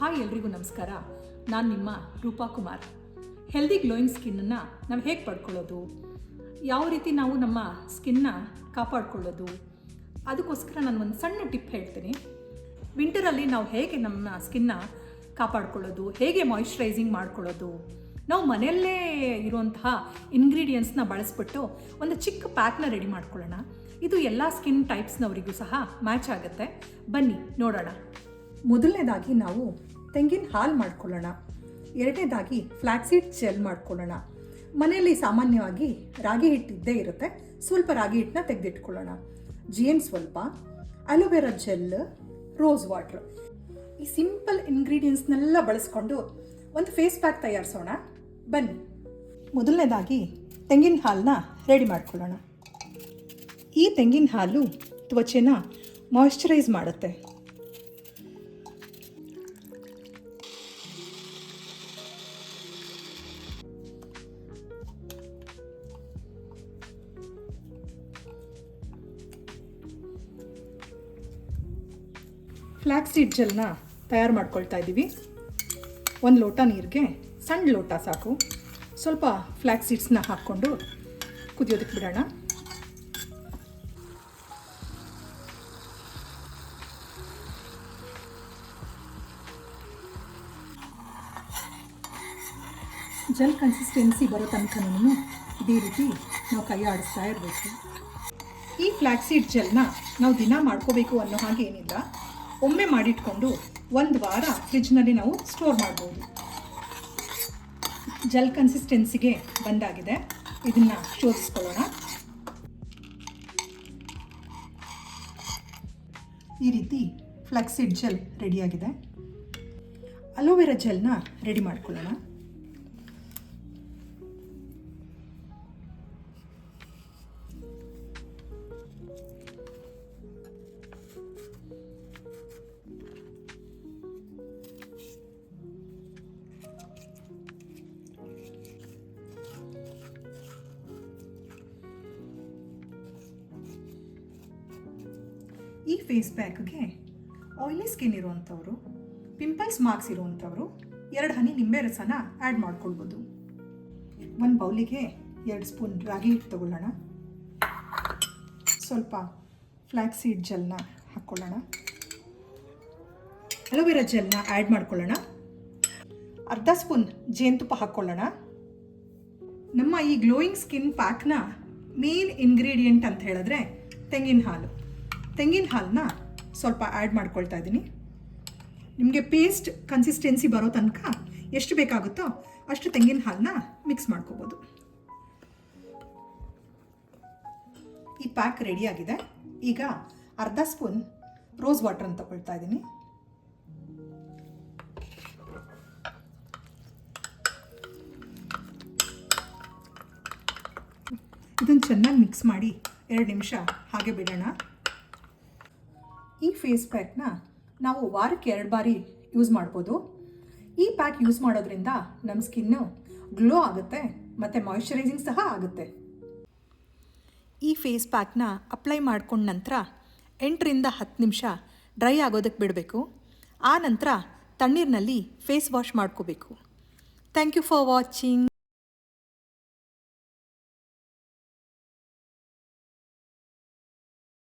Hi ಎಲ್ರಿಗೂ ನಮಸ್ಕಾರ. ನಾನು ನಿಮ್ಮ ರೂಪಾ ಕುಮಾರ್. ಹೆಲ್ದಿ ಗ್ಲೋಯಿಂಗ್ ಸ್ಕಿನ್ನನ್ನು ನಾವು ಹೇಗೆ ಪಡ್ಕೊಳ್ಳೋದು, ಯಾವ ರೀತಿ ನಾವು ನಮ್ಮ ಸ್ಕಿನ್ನ ಕಾಪಾಡ್ಕೊಳ್ಳೋದು, ಅದಕ್ಕೋಸ್ಕರ ನಾನು ಒಂದು ಸಣ್ಣ ಟಿಪ್ ಹೇಳ್ತೀನಿ. ವಿಂಟರಲ್ಲಿ ನಾವು ಹೇಗೆ ನಮ್ಮ ಸ್ಕಿನ್ನ ಕಾಪಾಡ್ಕೊಳ್ಳೋದು, ಹೇಗೆ ಮಾಯಿಶ್ಚರೈಸಿಂಗ್ ಮಾಡ್ಕೊಳ್ಳೋದು, ನಾವು ಮನೆಯಲ್ಲೇ ಇರುವಂತಹ ಇಂಗ್ರೀಡಿಯೆಂಟ್ಸ್ನ ಬಳಸ್ಬಿಟ್ಟು ಒಂದು ಚಿಕ್ಕ ಪ್ಯಾಕ್ನ ರೆಡಿ ಮಾಡ್ಕೊಳ್ಳೋಣ. ಇದು ಎಲ್ಲ ಸ್ಕಿನ್ ಟೈಪ್ಸ್ನವರಿಗೂ ಸಹ ಮ್ಯಾಚ್ ಆಗುತ್ತೆ. ಬನ್ನಿ ನೋಡೋಣ. ಮೊದಲನೇದಾಗಿ ನಾವು ತೆಂಗಿನ ಹಾಲು ಮಾಡ್ಕೊಳ್ಳೋಣ. ಎರಡನೇದಾಗಿ ಫ್ಲ್ಯಾಕ್ಸೀಡ್ ಜೆಲ್ ಮಾಡ್ಕೊಳ್ಳೋಣ. ಮನೆಯಲ್ಲಿ ಸಾಮಾನ್ಯವಾಗಿ ರಾಗಿ ಹಿಟ್ಟು ಇದ್ದೇ ಇರುತ್ತೆ. ಸ್ವಲ್ಪ ರಾಗಿ ಹಿಟ್ಟನ್ನ ತೆಗೆದಿಟ್ಕೊಳ್ಳೋಣ. ಜೇನು ಸ್ವಲ್ಪ, ಅಲೋವೆರಾ ಜೆಲ್, ರೋಸ್ ವಾಟ್ರ್. ಈ ಸಿಂಪಲ್ ಇಂಗ್ರೀಡಿಯೆಂಟ್ಸ್ನೆಲ್ಲ ಬಳಸ್ಕೊಂಡು ಒಂದು ಫೇಸ್ ಪ್ಯಾಕ್ ತಯಾರಿಸೋಣ. ಬನ್ನಿ. ಮೊದಲನೇದಾಗಿ ತೆಂಗಿನ ಹಾಲನ್ನ ರೆಡಿ ಮಾಡ್ಕೊಳ್ಳೋಣ. ಈ ತೆಂಗಿನ ಹಾಲು ತ್ವಚೆನ ಮಾಯಿಶ್ಚರೈಸ್ ಮಾಡುತ್ತೆ. ಫ್ಲ್ಯಾಕ್ಸೀಡ್ ಜೆಲ್ನ ತಯಾರು ಮಾಡ್ಕೊಳ್ತಾ ಇದ್ದೀವಿ. ಒಂದು ಲೋಟ ನೀರಿಗೆ ಸಣ್ಣ ಲೋಟ ಸಾಕು. ಸ್ವಲ್ಪ ಫ್ಲ್ಯಾಕ್ಸೀಡ್ಸ್ನ ಹಾಕ್ಕೊಂಡು ಕುದಿಯೋದಕ್ಕೆ ಬಿಡೋಣ. ಜೆಲ್ ಕನ್ಸಿಸ್ಟೆನ್ಸಿ ಬರೋ ತನಕನೂ ಇದೇ ರೀತಿ ನಾವು ಕೈ ಆಡಿಸ್ತಾ ಇರಬೇಕು. ಈ ಫ್ಲ್ಯಾಕ್ಸೀಡ್ ಜೆಲ್ನ ನಾವು ದಿನ ಮಾಡ್ಕೋಬೇಕು ಅನ್ನೋ ಹಾಗೆ ಏನಿಲ್ಲ. ಒಮ್ಮೆ ಮಾಡಿಟ್ಕೊಂಡು ಒಂದು ವಾರ ಫ್ರಿಜ್ನಲ್ಲಿ ನಾವು ಸ್ಟೋರ್ ಮಾಡ್ಬೋದು. ಜೆಲ್ ಕನ್ಸಿಸ್ಟೆನ್ಸಿಗೆ ಬಂದಾಗಿದೆ. ಇದನ್ನು ಶೋಧಿಸ್ಕೊಳ್ಳೋಣ. ಈ ರೀತಿ ಫ್ಲ್ಯಾಕ್ಸೀಡ್ ಜೆಲ್ ರೆಡಿಯಾಗಿದೆ. ಅಲೋವೆರಾ ಜೆಲ್ನ ರೆಡಿ ಮಾಡ್ಕೊಳ್ಳೋಣ. ಈ ಫೇಸ್ ಪ್ಯಾಕ್ಗೆ ಆಯಿಲಿ ಸ್ಕಿನ್ ಇರುವಂಥವ್ರು, ಪಿಂಪಲ್ಸ್ ಮಾರ್ಕ್ಸ್ ಇರುವಂಥವ್ರು 2 ಹನಿ ನಿಂಬೆ ರಸನ ಆ್ಯಡ್ ಮಾಡ್ಕೊಳ್ಬೋದು. ಒಂದು ಬೌಲಿಗೆ 2 ಸ್ಪೂನ್ ರಾಗಿ ಹಿಟ್ಟು ತಗೊಳ್ಳೋಣ. ಸ್ವಲ್ಪ ಫ್ಲ್ಯಾಕ್ಸೀಡ್ ಜೆಲ್ನ ಹಾಕ್ಕೊಳ್ಳೋಣ. ಅಲೋವೆರಾ ಜೆಲ್ನ ಆ್ಯಡ್ ಮಾಡ್ಕೊಳ್ಳೋಣ. ಅರ್ಧ ಸ್ಪೂನ್ ಜೇನುತುಪ್ಪ ಹಾಕ್ಕೊಳ್ಳೋಣ. ನಮ್ಮ ಈ ಗ್ಲೋಯಿಂಗ್ ಸ್ಕಿನ್ ಪ್ಯಾಕ್ನ ಮೇನ್ ಇಂಗ್ರೀಡಿಯೆಂಟ್ ಅಂತ ಹೇಳಿದ್ರೆ ತೆಂಗಿನ ಹಾಲು. ತೆಂಗಿನ ಹಾಲನ್ನ ಸ್ವಲ್ಪ ಆ್ಯಡ್ ಮಾಡ್ಕೊಳ್ತಾ ಇದ್ದೀನಿ. ನಿಮಗೆ ಪೇಸ್ಟ್ ಕನ್ಸಿಸ್ಟೆನ್ಸಿ ಬರೋ ತನಕ ಎಷ್ಟು ಬೇಕಾಗುತ್ತೋ ಅಷ್ಟು ತೆಂಗಿನ ಹಾಲನ್ನ ಮಿಕ್ಸ್ ಮಾಡ್ಕೋಬೋದು. ಈ ಪ್ಯಾಕ್ ರೆಡಿಯಾಗಿದೆ. ಈಗ ಅರ್ಧ ಸ್ಪೂನ್ ರೋಸ್ ವಾಟರ್ನ ತಗೊಳ್ತಾ ಇದ್ದೀನಿ. ಇದನ್ನು ಚೆನ್ನಾಗಿ ಮಿಕ್ಸ್ ಮಾಡಿ 2 ನಿಮಿಷ ಹಾಗೆ ಬಿಡೋಣ. ಈ ಫೇಸ್ ಪ್ಯಾಕ್ನ ನಾವು ವಾರಕ್ಕೆ 2 ಬಾರಿ ಯೂಸ್ ಮಾಡ್ಬೋದು. ಈ ಪ್ಯಾಕ್ ಯೂಸ್ ಮಾಡೋದ್ರಿಂದ ನಮ್ಮ ಸ್ಕಿನ್ನು ಗ್ಲೋ ಆಗುತ್ತೆ ಮತ್ತು ಮಾಯಿಶ್ಚರೈಸಿಂಗ್ ಸಹ ಆಗುತ್ತೆ. ಈ ಫೇಸ್ ಪ್ಯಾಕ್ನ ಅಪ್ಲೈ ಮಾಡ್ಕೊಂಡ ನಂತರ 8ರಿಂದ 10 ನಿಮಿಷ ಡ್ರೈ ಆಗೋದಕ್ಕೆ ಬಿಡಬೇಕು. ಆ ನಂತರ ತಣ್ಣೀರಿನಲ್ಲಿ ಫೇಸ್ ವಾಶ್ ಮಾಡ್ಕೋಬೇಕು. Thank you for watching.